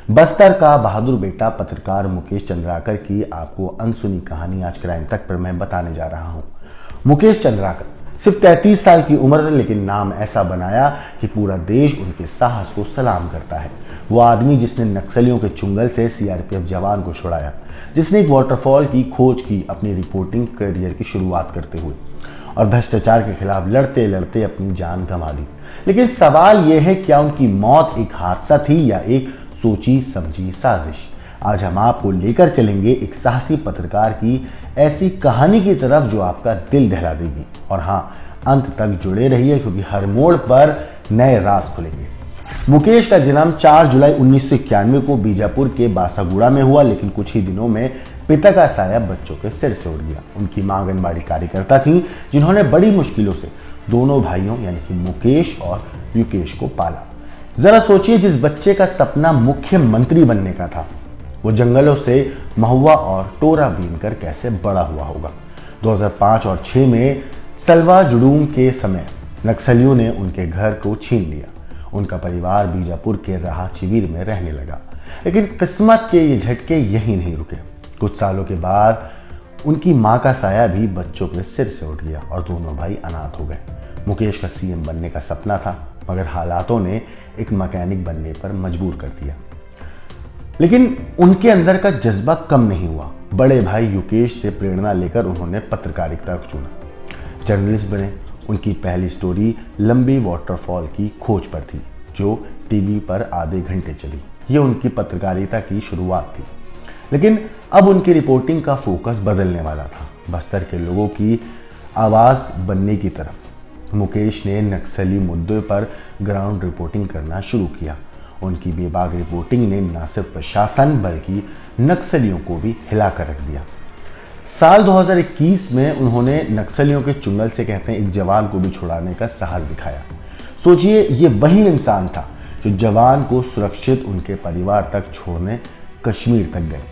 बस्तर का बहादुर बेटा पत्रकार मुकेश चंद्राकर की आपको अनसुनी कहानी आज क्राइम तक पर मैं बताने जा रहा हूं। मुकेश चंद्राकर सिर्फ 33 साल की उम्र है, लेकिन नाम ऐसा बनाया कि पूरा देश उनके साहस को सलाम करता है। वो आदमी जिसने नक्सलियों के चुंगल से सीआरपीएफ जवान को छुड़ाया, जिसने एक वाटरफॉल की खोज की अपनी रिपोर्टिंग करियर की शुरुआत करते हुए, और भ्रष्टाचार के खिलाफ लड़ते लड़ते अपनी जान गंवा दी। लेकिन सवाल यह है, क्या उनकी मौत एक हादसा थी या एक सोची समझी साजिश? आज हम आपको लेकर चलेंगे एक साहसी पत्रकार की ऐसी कहानी की तरफ जो आपका दिल दहला देगी। और हाँ, अंत तक जुड़े रहिए क्योंकि हर मोड़ पर नए राज खुलेंगे। मुकेश का जन्म 4 जुलाई 1991 को बीजापुर के बासागुड़ा में हुआ, लेकिन कुछ ही दिनों में पिता का साया बच्चों के सिर से उड़ गया। उनकी मां आंगनबाड़ी कार्यकर्ता थी, जिन्होंने बड़ी मुश्किलों से दोनों भाइयों यानी कि मुकेश और युकेश को पाला। जरा सोचिए, जिस बच्चे का सपना मुख्यमंत्री बनने का था, वो जंगलों से महुआ और टोरा बीनकर कैसे बड़ा हुआ होगा। 2005 और 6 में सलवा जुडूम के समय नक्सलियों ने उनके घर को छीन लिया। उनका परिवार बीजापुर के राह शिविर में रहने लगा। लेकिन किस्मत के ये झटके यही नहीं रुके। कुछ सालों के बाद उनकी मां का साया भी बच्चों के सिर से उठ गया और दोनों भाई अनाथ हो गए। मुकेश का सीएम बनने का सपना था, मगर हालातों ने एक मैकेनिक बनने पर मजबूर कर दिया। लेकिन उनके अंदर का जज्बा कम नहीं हुआ। बड़े भाई युकेश से प्रेरणा लेकर उन्होंने पत्रकारिता को चुना। जर्नलिस्ट बने। उनकी पहली स्टोरी लंबी वाटरफॉल की खोज पर थी, जो टीवी पर आधे घंटे चली। ये उनकी पत्रकारिता की शुरुआत थी। लेकिन अब उनकी रिपोर्टिंग का फोकस बदलने वाला था, बस्तर के लोगों की आवाज बनने की तरफ। मुकेश ने नक्सली मुद्दों पर ग्राउंड रिपोर्टिंग करना शुरू किया। उनकी बेबाक रिपोर्टिंग ने न सिर्फ प्रशासन बल्कि नक्सलियों को भी हिलाकर रख दिया। साल 2021 में उन्होंने नक्सलियों के चुंगल से कहते हैं एक जवान को भी छुड़ाने का साहस दिखाया। सोचिए, ये वही इंसान था जो जवान को सुरक्षित उनके परिवार तक छोड़ने कश्मीर तक गए।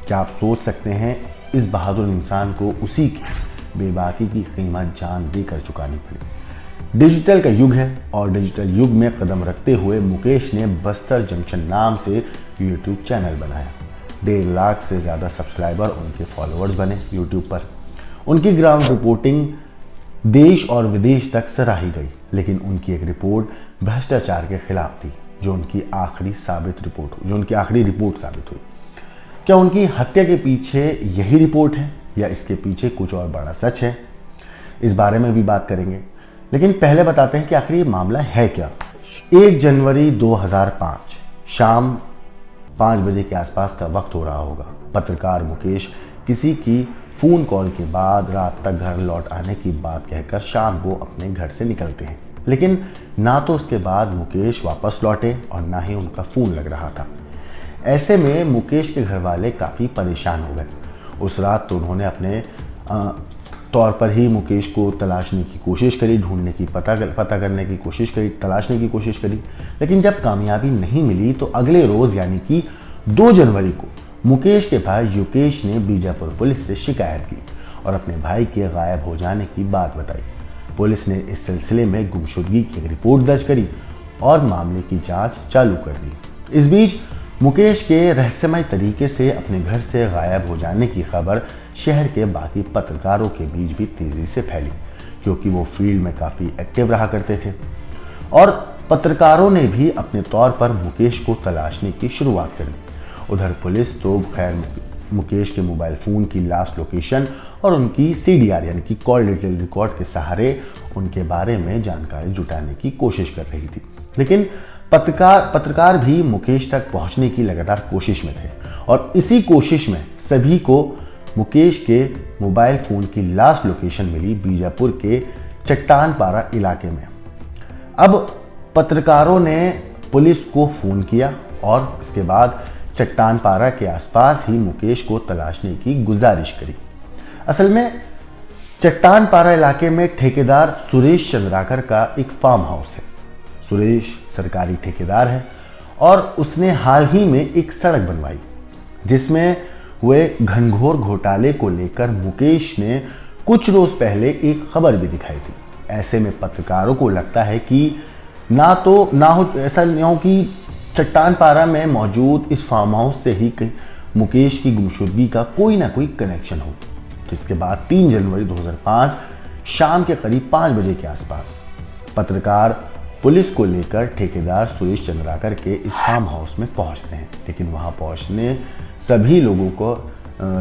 क्या आप सोच सकते हैं, इस बहादुर इंसान को उसी की बेबाकी की कीमत जान देकर चुकानी पड़ी। डिजिटल का युग है और डिजिटल युग में कदम रखते हुए मुकेश ने बस्तर जंक्शन नाम से यूट्यूब चैनल बनाया। 1.5 लाख से ज़्यादा सब्सक्राइबर उनके फॉलोअर्स बने यूट्यूब पर। उनकी ग्राउंड रिपोर्टिंग देश और विदेश तक सराही गई। लेकिन उनकी एक रिपोर्ट भ्रष्टाचार के खिलाफ थी, जो उनकी आखिरी रिपोर्ट साबित हुई। क्या उनकी हत्या के पीछे यही रिपोर्ट है या इसके पीछे कुछ और बड़ा सच है? इस बारे में भी बात करेंगे, लेकिन पहले बताते हैं कि आखिर ये मामला है क्या। 1 जनवरी 2005 शाम 5 बजे के आसपास का वक्त हो रहा होगा। पत्रकार मुकेश किसी की फोन कॉल के बाद रात तक घर लौट आने की बात कहकर शाम को अपने घर से निकलते हैं। लेकिन ना तो उसके बाद मुकेश वापस लौटे और ना ही उनका फोन लग रहा था। ऐसे में मुकेश के घर वाले काफ़ी परेशान हो गए। उस रात तो उन्होंने अपने तौर पर ही मुकेश को तलाशने की कोशिश करी, ढूंढने की पता करने की कोशिश करी, तलाशने की कोशिश करी। लेकिन जब कामयाबी नहीं मिली तो अगले रोज़ यानी कि 2 जनवरी को मुकेश के भाई युकेश ने बीजापुर पुलिस से शिकायत की और अपने भाई के गायब हो जाने की बात बताई। पुलिस ने इस सिलसिले में गुमशुदगी की एक रिपोर्ट दर्ज करी और मामले की जाँच चालू कर दी। इस बीच मुकेश के रहस्यमय तरीके से अपने घर से गायब हो जाने की खबर शहर के बाकी पत्रकारों के बीच भी तेजी से फैली, क्योंकि वो फील्ड में काफ़ी एक्टिव रहा करते थे। और पत्रकारों ने भी अपने तौर पर मुकेश को तलाशने की शुरुआत कर दी। उधर पुलिस तो खैर मुकेश के मोबाइल फ़ोन की लास्ट लोकेशन और उनकी CDR यानी कि कॉल डिटेल रिकॉर्ड के सहारे उनके बारे में जानकारी जुटाने की कोशिश कर रही थी। लेकिन पत्रकार भी मुकेश तक पहुंचने की लगातार कोशिश में थे और इसी कोशिश में सभी को मुकेश के मोबाइल फ़ोन की लास्ट लोकेशन मिली बीजापुर के चट्टानपारा इलाके में। अब पत्रकारों ने पुलिस को फ़ोन किया और इसके बाद चट्टानपारा के आसपास ही मुकेश को तलाशने की गुजारिश करी। असल में चट्टानपारा इलाके में ठेकेदार सुरेश चंद्राकर का एक फार्म हाउस है। सुरेश सरकारी ठेकेदार है और उसने हाल ही में एक सड़क बनवाई, जिसमें हुए घनघोर घोटाले को लेकर मुकेश ने कुछ रोज पहले एक खबर भी दिखाई थी। ऐसे में पत्रकारों को लगता है कि ऐसा नहीं हो कि चट्टानपारा में मौजूद इस फार्म हाउस से ही मुकेश की गुमशुदगी का कोई ना कोई कनेक्शन हो। जिसके बाद 3 जनवरी 2005 शाम के करीब 5 बजे के आसपास पत्रकार पुलिस को लेकर ठेकेदार सुरेश चंद्राकर के इस फार्म हाउस में पहुंचते हैं। लेकिन वहां पहुंचने सभी लोगों को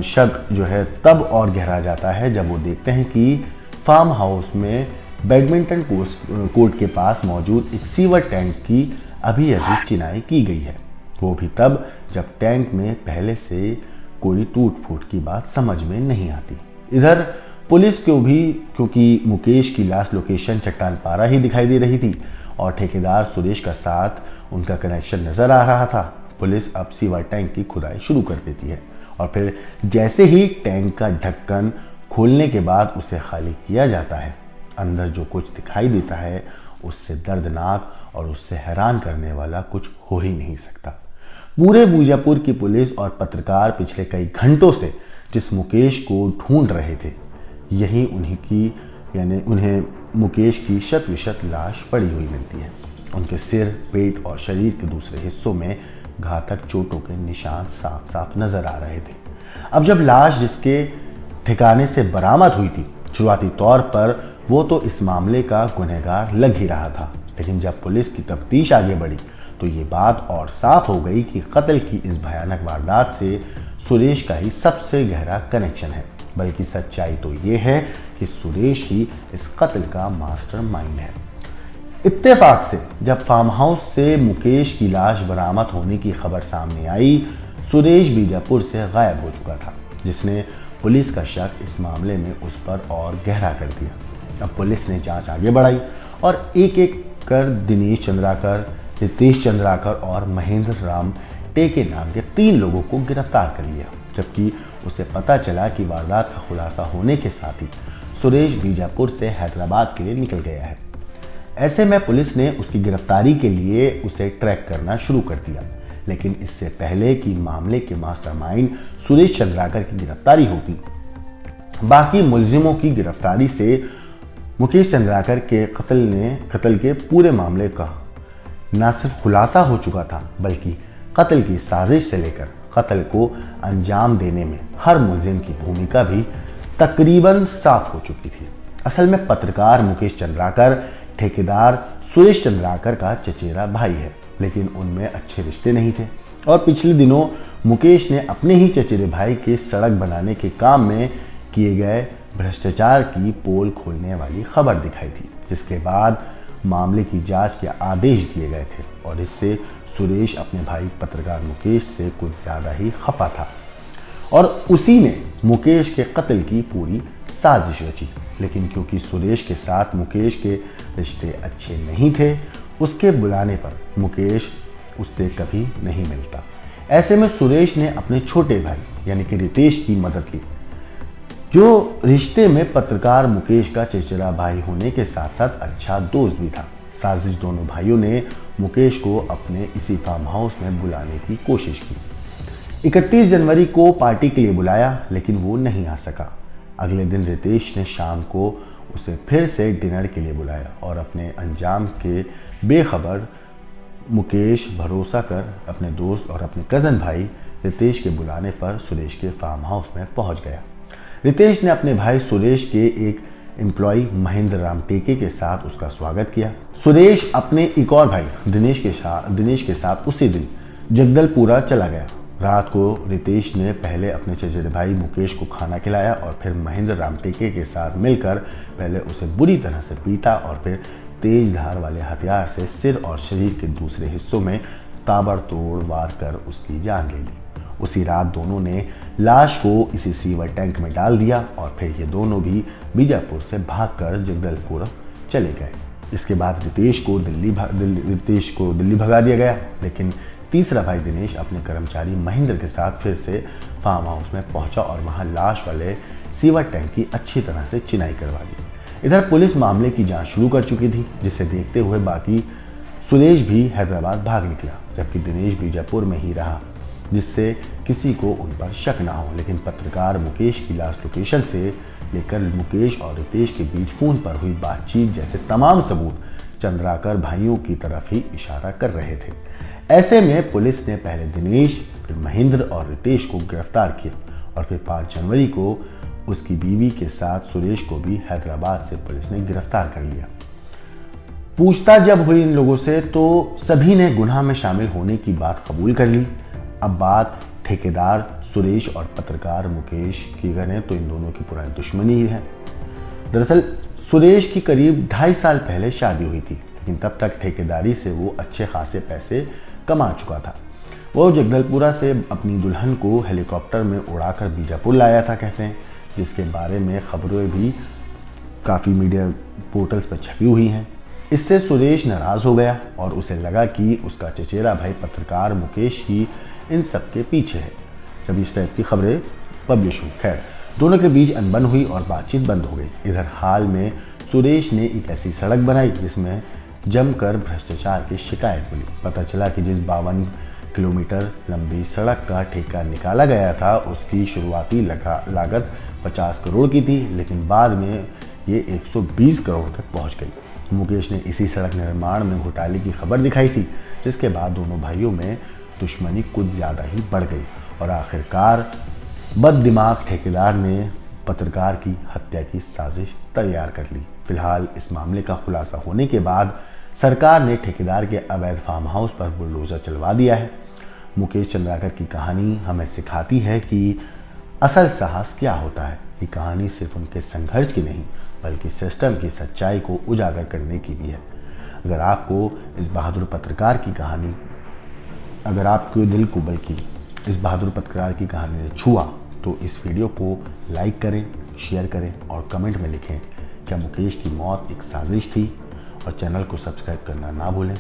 शक जो है तब और गहरा जाता है जब वो देखते हैं कि फार्म हाउस में बैडमिंटन कोर्ट के पास मौजूद एक सीवर टैंक की अभी चिनाई की गई है। वो भी तब जब टैंक में पहले से कोई टूट फूट की बात समझ में नहीं आती। इधर पुलिस को भी क्योंकि मुकेश की लास्ट लोकेशन चट्टानपारा ही दिखाई दे रही थी और ठेकेदार सुरेश का साथ उनका कनेक्शन नजर आ रहा था, पुलिस अब सीवर टैंक की खुदाई शुरू कर देती है। और फिर जैसे ही टैंक का ढक्कन खोलने के बाद उसे खाली किया जाता है, अंदर जो कुछ दिखाई देता है उससे दर्दनाक और उससे हैरान करने वाला कुछ हो ही नहीं सकता। पूरे बीजापुर की पुलिस और पत्रकार पिछले कई घंटों से जिस मुकेश को ढूंढ रहे थे, यही उन्हें मुकेश की शत लाश पड़ी हुई मिलती है। उनके सिर, पेट और शरीर के दूसरे हिस्सों में घातक चोटों के निशान साफ साफ नजर आ रहे थे। अब जब लाश जिसके ठिकाने से बरामद हुई थी, शुरुआती तौर पर वो तो इस मामले का गुनहगार लग ही रहा था, लेकिन जब पुलिस की तफ्तीश आगे बढ़ी तो ये बात और साफ हो गई कि कत्ल की इस भयानक वारदात से सुरेश का ही सबसे गहरा कनेक्शन है। बल्कि सच्चाई तो ये है कि सुरेश ही इस कत्ल का मास्टरमाइंड है। इत्तेफाक से जब फार्म हाउस से मुकेश की लाश बरामद होने की खबर सामने आई, सुरेश बीजापुर से गायब हो चुका था, जिसने पुलिस का शक इस मामले में उस पर और गहरा कर दिया। अब पुलिस ने जांच आगे बढ़ाई और एक एक कर दिनेश चंद्राकर, रितेश चंद्राकर और महेंद्र राम टेके नाम के 3 लोगों को गिरफ्तार कर लिया। जबकि उसे पता चला कि वारदात का खुलासा होने के साथ ही सुरेश बीजापुर से हैदराबाद के लिए निकल गया है। ऐसे में पुलिस ने उसकी गिरफ्तारी के लिए उसे ट्रैक करना शुरू कर दिया। लेकिन इससे पहले कि मामले के मास्टरमाइंड सुरेश चंद्राकर की गिरफ्तारी होती, बाकी मुलजिमों की गिरफ्तारी से मुकेश चंद्राकर के कत्ल के पूरे मामले का न सिर्फ खुलासा हो चुका था, बल्कि कत्ल की साजिश से लेकर कत्ल को अंजाम देने में हर मुलजिम की भूमिका भी तकरीबन साफ हो चुकी थी। असल में पत्रकार मुकेश चंद्राकर ठेकेदार सुरेश चंद्राकर का चचेरा भाई है, लेकिन उनमें अच्छे रिश्ते नहीं थे। और पिछले दिनों मुकेश ने अपने ही चचेरे भाई के सड़क बनाने के काम में किए गए भ्रष्टाचार की पोल खोलने वाली खबर दिखाई थी, जिसके बाद मामले की जांच के आदेश दिए गए थे। और इससे सुरेश अपने भाई पत्रकार मुकेश से कुछ ज़्यादा ही खफा था और उसी ने मुकेश के कत्ल की पूरी साजिश रची। लेकिन क्योंकि सुरेश के साथ मुकेश के रिश्ते अच्छे नहीं थे, उसके बुलाने पर मुकेश उससे कभी नहीं मिलता। ऐसे में सुरेश ने अपने छोटे भाई यानी कि रितेश की मदद ली, जो रिश्ते में पत्रकार मुकेश का चचेरा भाई होने के साथ साथ अच्छा दोस्त भी था। साजिश दोनों भाइयों ने मुकेश को अपने इसी फार्म हाउस में बुलाने की कोशिश की। 31 जनवरी को पार्टी के लिए बुलाया, लेकिन वो नहीं आ सका। अगले दिन रितेश ने शाम को उसे फिर से डिनर के लिए बुलाया और अपने अंजाम के बेखबर मुकेश भरोसा कर अपने दोस्त और अपने कज़न भाई रितेश के बुलाने पर सुरेश के फार्म हाउस में पहुंच गया। रितेश ने अपने भाई सुरेश के एक एम्प्लॉय महेंद्र राम टेके के साथ उसका स्वागत किया। सुरेश अपने एक और भाई दिनेश के साथ उसी दिन जगदलपुरा चला गया। रात को रितेश ने पहले अपने चचेरे भाई मुकेश को खाना खिलाया और फिर महेंद्र राम टेके के साथ मिलकर पहले उसे बुरी तरह से पीटा और फिर तेज धार वाले हथियार से सिर और शरीर के दूसरे हिस्सों में ताबड़तोड़ वार कर उसकी जान ले ली। उसी रात दोनों ने लाश को इसी सीवर टैंक में डाल दिया और फिर ये दोनों भी बीजापुर से भागकर जगदलपुर चले गए। इसके बाद रितेश को दिल्ली भगा दिया गया, लेकिन तीसरा भाई दिनेश अपने कर्मचारी महेंद्र के साथ फिर से फार्म हाउस में पहुंचा और वहां लाश वाले सीवर टैंक की अच्छी तरह से चिनाई करवा दी। इधर पुलिस मामले की जांच शुरू कर चुकी थी, जिसे देखते हुए बाकी सुरेश भी हैदराबाद भाग निकला, जबकि दिनेश बीजापुर में ही रहा, जिससे किसी को उन पर शक ना हो। लेकिन पत्रकार मुकेश की लास्ट लोकेशन से लेकर मुकेश और रितेश के बीच फोन पर हुई बातचीत जैसे तमाम सबूत चंद्राकर भाइयों की तरफ ही इशारा कर रहे थे। ऐसे में पुलिस ने पहले दिनेश, फिर महेंद्र और रितेश को गिरफ्तार किया और फिर 5 जनवरी को उसकी बीवी के साथ सुरेश को भी हैदराबाद से पुलिस ने गिरफ्तार कर लिया। पूछताछ जब हुई इन लोगों से तो सभी ने गुनाह में शामिल होने की बात कबूल कर ली। अब बात ठेकेदार सुरेश और पत्रकार मुकेश की करें तो इन दोनों की पुरानी दुश्मनी ही है। दरअसल सुरेश की करीब 2.5 साल पहले शादी हुई थी, लेकिन तब तक ठेकेदारी से वो अच्छे खासे पैसे कमा चुका था। वो जगदलपुरा से अपनी दुल्हन को हेलीकॉप्टर में उड़ाकर बीजापुर लाया था कहते हैं, जिसके बारे में खबरें भी काफ़ी मीडिया पोर्टल्स पर छपी हुई हैं। इससे सुरेश नाराज़ हो गया और उसे लगा कि उसका चचेरा भाई पत्रकार मुकेश ही इन सब के पीछे है। जब इस टाइप की खबरें पब्लिश हुई, खैर दोनों के बीच अनबन हुई और बातचीत बंद हो गई। इधर हाल में सुरेश ने एक ऐसी सड़क बनाई जिसमें जमकर भ्रष्टाचार की शिकायत मिली। पता चला कि जिस 52 किलोमीटर लंबी सड़क का ठेका निकाला गया था उसकी शुरुआती लागत 50 करोड़ की थी, लेकिन बाद में ये 120 करोड़ तक पहुंच गई। मुकेश ने इसी सड़क निर्माण में घोटाले की खबर दिखाई थी, जिसके बाद दोनों भाइयों में दुश्मनी कुछ ज़्यादा ही बढ़ गई और आखिरकार बददिमाग ठेकेदार ने पत्रकार की हत्या की साजिश तैयार कर ली। फिलहाल इस मामले का खुलासा होने के बाद सरकार ने ठेकेदार के अवैध फार्म हाउस पर बुलडोजर चलवा दिया है। मुकेश चंद्राकर की कहानी हमें सिखाती है कि असल साहस क्या होता है। ये कहानी सिर्फ उनके संघर्ष की नहीं बल्कि सिस्टम की सच्चाई को उजागर करने की भी है। अगर आपको इस बहादुर पत्रकार की कहानी अगर आपके दिल को बल्कि इस बहादुर पत्रकार की कहानी ने छुआ तो इस वीडियो को लाइक करें, शेयर करें और कमेंट में लिखें क्या मुकेश की मौत एक साजिश थी, और चैनल को सब्सक्राइब करना ना भूलें।